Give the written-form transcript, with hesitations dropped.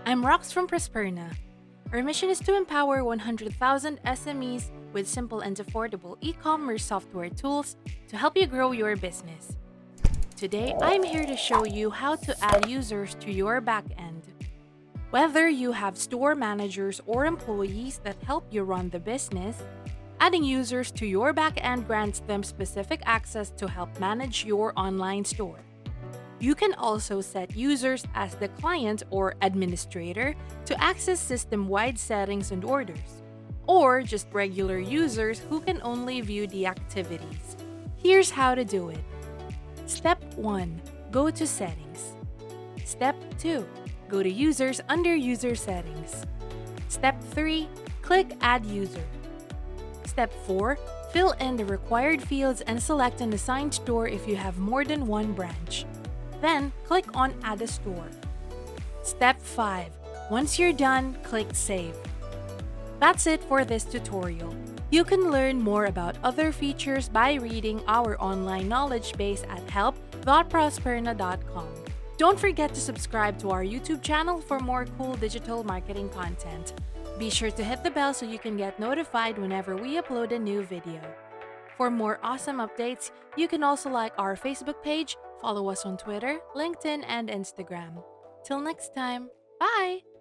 I'm Rox from Prosperna. Our mission is to empower 100,000 SMEs with simple and affordable e-commerce software tools to help you grow your business. Today, I'm here to show you how to add users to your backend. Whether you have store managers or employees that help you run the business, adding users to your backend grants them specific access to help manage your online store. You can also set users as the client or administrator to access system-wide settings and orders, or just regular users who can only view the activities. Here's how to do it. Step 1. Go to Settings. Step 2. Go to Users under User Settings. Step 3. Click Add User. Step 4. Fill in the required fields and select an assigned store if you have more than one branch. Then, click on Add a Store. Step 5. Once you're done, click Save. That's it for this tutorial. You can learn more about other features by reading our online knowledge base at help.prosperna.com. Don't forget to subscribe to our YouTube channel for more cool digital marketing content. Be sure to hit the bell so you can get notified whenever we upload a new video. For more awesome updates, you can also like our Facebook page, follow us on Twitter, LinkedIn, and Instagram. Till next time, bye!